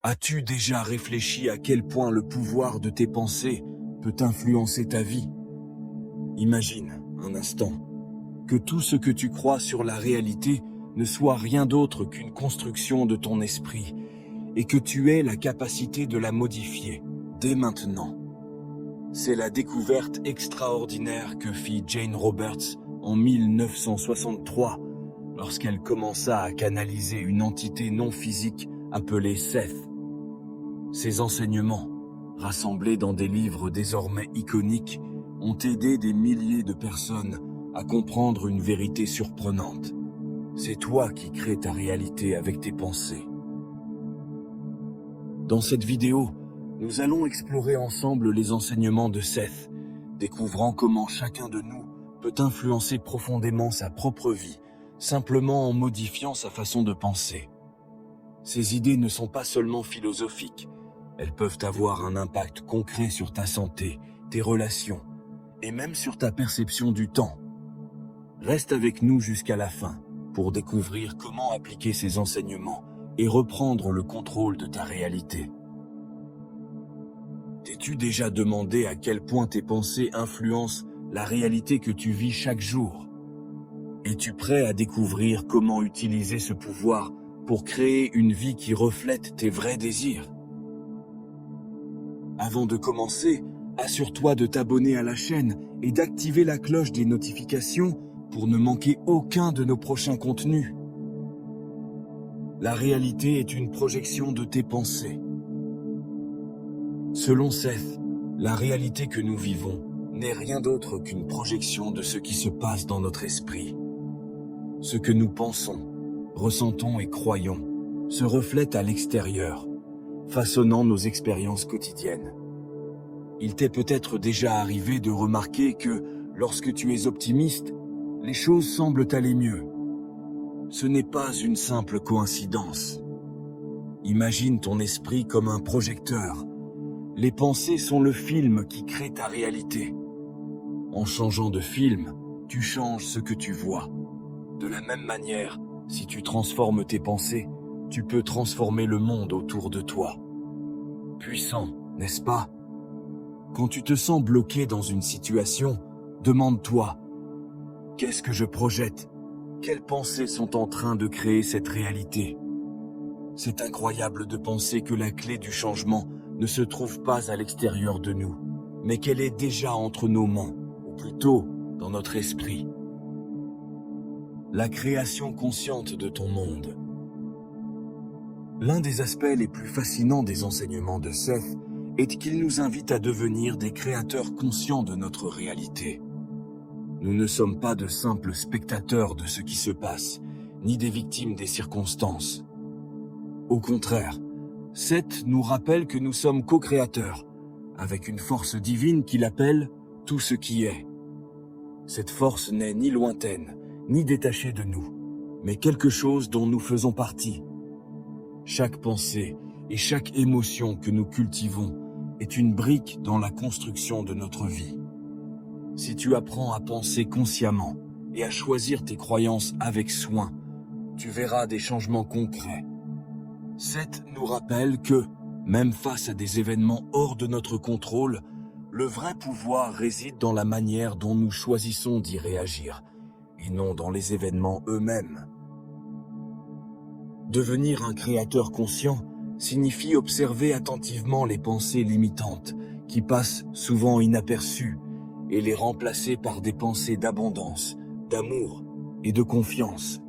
As-tu déjà réfléchi à quel point le pouvoir de tes pensées peut influencer ta vie? Imagine, un instant, que tout ce que tu crois sur la réalité ne soit rien d'autre qu'une construction de ton esprit et que tu aies la capacité de la modifier dès maintenant. C'est la découverte extraordinaire que fit Jane Roberts en 1963 lorsqu'elle commença à canaliser une entité non physique appelée Seth. Ces enseignements, rassemblés dans des livres désormais iconiques, ont aidé des milliers de personnes à comprendre une vérité surprenante. C'est toi qui crées ta réalité avec tes pensées. Dans cette vidéo, nous allons explorer ensemble les enseignements de Seth, découvrant comment chacun de nous peut influencer profondément sa propre vie, simplement en modifiant sa façon de penser. Ces idées ne sont pas seulement philosophiques, elles peuvent avoir un impact concret sur ta santé, tes relations, et même sur ta perception du temps. Reste avec nous jusqu'à la fin pour découvrir comment appliquer ces enseignements et reprendre le contrôle de ta réalité. T'es-tu déjà demandé à quel point tes pensées influencent la réalité que tu vis chaque jour? Es-tu prêt à découvrir comment utiliser ce pouvoir pour créer une vie qui reflète tes vrais désirs? Avant de commencer, assure-toi de t'abonner à la chaîne et d'activer la cloche des notifications pour ne manquer aucun de nos prochains contenus. La réalité est une projection de tes pensées. Selon Seth, la réalité que nous vivons n'est rien d'autre qu'une projection de ce qui se passe dans notre esprit. Ce que nous pensons, ressentons et croyons se reflète à l'extérieur, façonnant nos expériences quotidiennes. Il t'est peut-être déjà arrivé de remarquer que, lorsque tu es optimiste, les choses semblent aller mieux. Ce n'est pas une simple coïncidence. Imagine ton esprit comme un projecteur. Les pensées sont le film qui crée ta réalité. En changeant de film, tu changes ce que tu vois. De la même manière, si tu transformes tes pensées, tu peux transformer le monde autour de toi. Puissant, n'est-ce pas? Quand tu te sens bloqué dans une situation, demande-toi: qu'est-ce que je projette? Quelles pensées sont en train de créer cette réalité? C'est incroyable de penser que la clé du changement ne se trouve pas à l'extérieur de nous, mais qu'elle est déjà entre nos mains, ou plutôt dans notre esprit. La création consciente de ton monde. L'un des aspects les plus fascinants des enseignements de Seth est qu'il nous invite à devenir des créateurs conscients de notre réalité. Nous ne sommes pas de simples spectateurs de ce qui se passe, ni des victimes des circonstances. Au contraire, Seth nous rappelle que nous sommes co-créateurs, avec une force divine qu'il appelle tout ce qui est. Cette force n'est ni lointaine, ni détachée de nous, mais quelque chose dont nous faisons partie. Chaque pensée et chaque émotion que nous cultivons est une brique dans la construction de notre vie. Si tu apprends à penser consciemment et à choisir tes croyances avec soin, tu verras des changements concrets. Seth nous rappelle que, même face à des événements hors de notre contrôle, le vrai pouvoir réside dans la manière dont nous choisissons d'y réagir, et non dans les événements eux-mêmes. Devenir un créateur conscient signifie observer attentivement les pensées limitantes qui passent souvent inaperçues et les remplacer par des pensées d'abondance, d'amour et de confiance.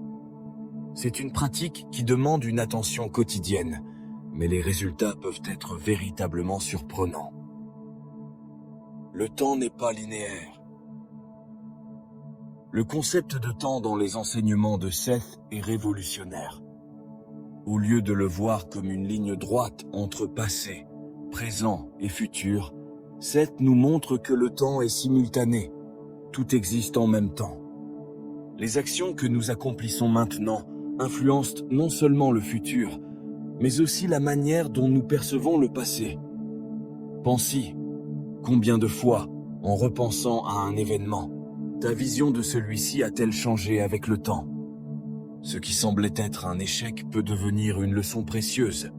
C'est une pratique qui demande une attention quotidienne, mais les résultats peuvent être véritablement surprenants. Le temps n'est pas linéaire. Le concept de temps dans les enseignements de Seth est révolutionnaire. Au lieu de le voir comme une ligne droite entre passé, présent et futur, Seth nous montre que le temps est simultané. Tout existe en même temps. Les actions que nous accomplissons maintenant influencent non seulement le futur, mais aussi la manière dont nous percevons le passé. Pense-y. Combien de fois, en repensant à un événement, ta vision de celui-ci a-t-elle changé avec le temps? Ce qui semblait être un échec peut devenir une leçon précieuse.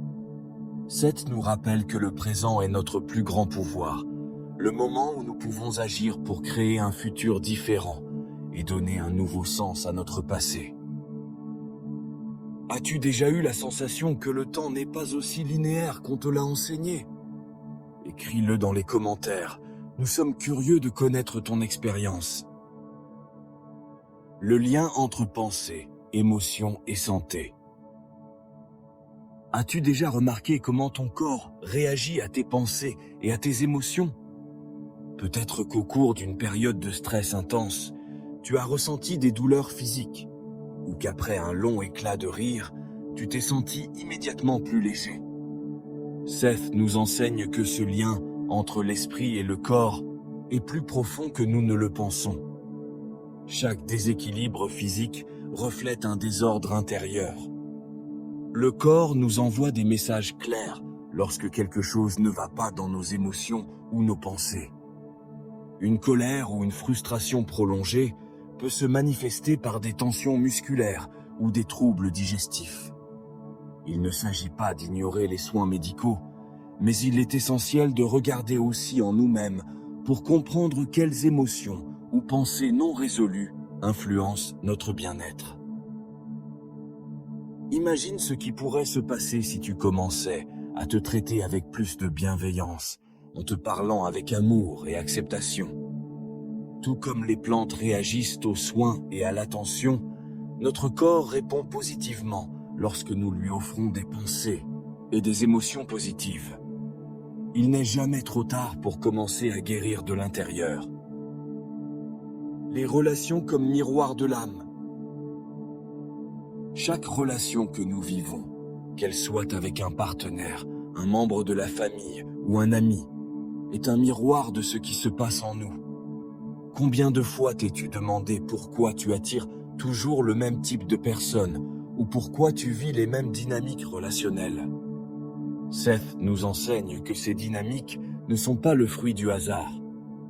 Seth nous rappelle que le présent est notre plus grand pouvoir, le moment où nous pouvons agir pour créer un futur différent et donner un nouveau sens à notre passé. As-tu déjà eu la sensation que le temps n'est pas aussi linéaire qu'on te l'a enseigné? Écris-le dans les commentaires, nous sommes curieux de connaître ton expérience. Le lien entre pensée, émotion et santé. As-tu déjà remarqué comment ton corps réagit à tes pensées et à tes émotions? Peut-être qu'au cours d'une période de stress intense, tu as ressenti des douleurs physiques, ou qu'après un long éclat de rire, tu t'es senti immédiatement plus léger. Seth nous enseigne que ce lien entre l'esprit et le corps est plus profond que nous ne le pensons. Chaque déséquilibre physique reflète un désordre intérieur. Le corps nous envoie des messages clairs lorsque quelque chose ne va pas dans nos émotions ou nos pensées. Une colère ou une frustration prolongée peut se manifester par des tensions musculaires ou des troubles digestifs. Il ne s'agit pas d'ignorer les soins médicaux, mais il est essentiel de regarder aussi en nous-mêmes pour comprendre quelles émotions ou pensées non résolues influencent notre bien-être. Imagine ce qui pourrait se passer si tu commençais à te traiter avec plus de bienveillance, en te parlant avec amour et acceptation. Tout comme les plantes réagissent aux soins et à l'attention, notre corps répond positivement lorsque nous lui offrons des pensées et des émotions positives. Il n'est jamais trop tard pour commencer à guérir de l'intérieur. Les relations comme miroir de l'âme. Chaque relation que nous vivons, qu'elle soit avec un partenaire, un membre de la famille ou un ami, est un miroir de ce qui se passe en nous. Combien de fois t'es-tu demandé pourquoi tu attires toujours le même type de personne ou pourquoi tu vis les mêmes dynamiques relationnelles? Seth nous enseigne que ces dynamiques ne sont pas le fruit du hasard.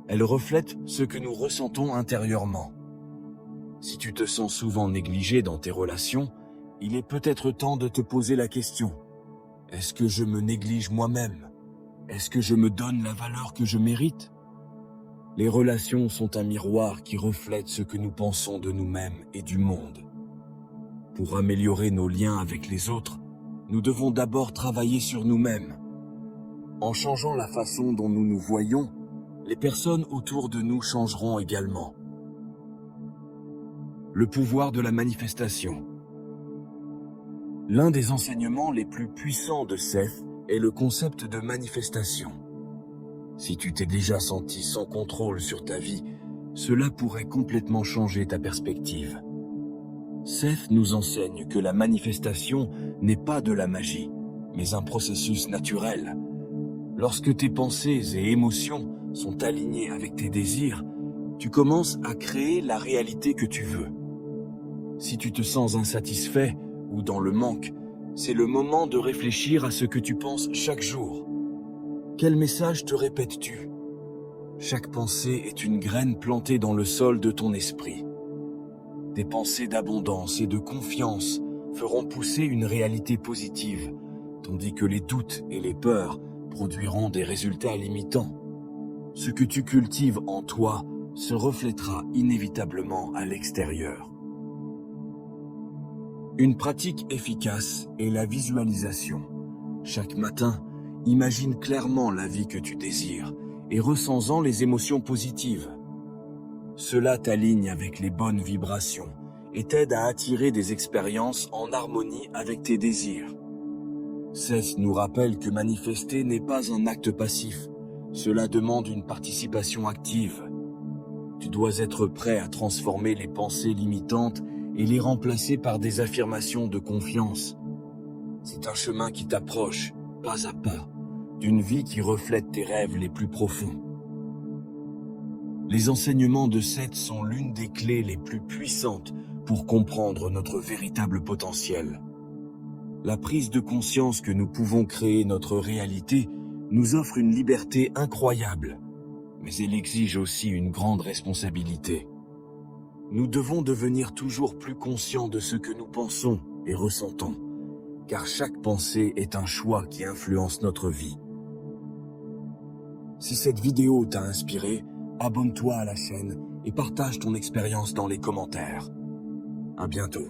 Elles reflètent ce que nous ressentons intérieurement. Si tu te sens souvent négligé dans tes relations, il est peut-être temps de te poser la question. Est-ce que je me néglige moi-même? Est-ce que je me donne la valeur que je mérite? Les relations sont un miroir qui reflète ce que nous pensons de nous-mêmes et du monde. Pour améliorer nos liens avec les autres, nous devons d'abord travailler sur nous-mêmes. En changeant la façon dont nous nous voyons, les personnes autour de nous changeront également. Le pouvoir de la manifestation. L'un des enseignements les plus puissants de Seth est le concept de manifestation. Si tu t'es déjà senti sans contrôle sur ta vie, cela pourrait complètement changer ta perspective. Seth nous enseigne que la manifestation n'est pas de la magie, mais un processus naturel. Lorsque tes pensées et émotions sont alignées avec tes désirs, tu commences à créer la réalité que tu veux. Si tu te sens insatisfait ou dans le manque, c'est le moment de réfléchir à ce que tu penses chaque jour. Quel message te répètes-tu? Chaque pensée est une graine plantée dans le sol de ton esprit. Des pensées d'abondance et de confiance feront pousser une réalité positive, tandis que les doutes et les peurs produiront des résultats limitants. Ce que tu cultives en toi se reflètera inévitablement à l'extérieur. Une pratique efficace est la visualisation. Chaque matin, imagine clairement la vie que tu désires et ressens-en les émotions positives. Cela t'aligne avec les bonnes vibrations et t'aide à attirer des expériences en harmonie avec tes désirs. Seth nous rappelle que manifester n'est pas un acte passif. Cela demande une participation active. Tu dois être prêt à transformer les pensées limitantes et les remplacer par des affirmations de confiance. C'est un chemin qui t'approche, pas à pas, d'une vie qui reflète tes rêves les plus profonds. Les enseignements de Seth sont l'une des clés les plus puissantes pour comprendre notre véritable potentiel. La prise de conscience que nous pouvons créer notre réalité nous offre une liberté incroyable, mais elle exige aussi une grande responsabilité. Nous devons devenir toujours plus conscients de ce que nous pensons et ressentons, car chaque pensée est un choix qui influence notre vie. Si cette vidéo t'a inspiré, abonne-toi à la chaîne et partage ton expérience dans les commentaires. À bientôt.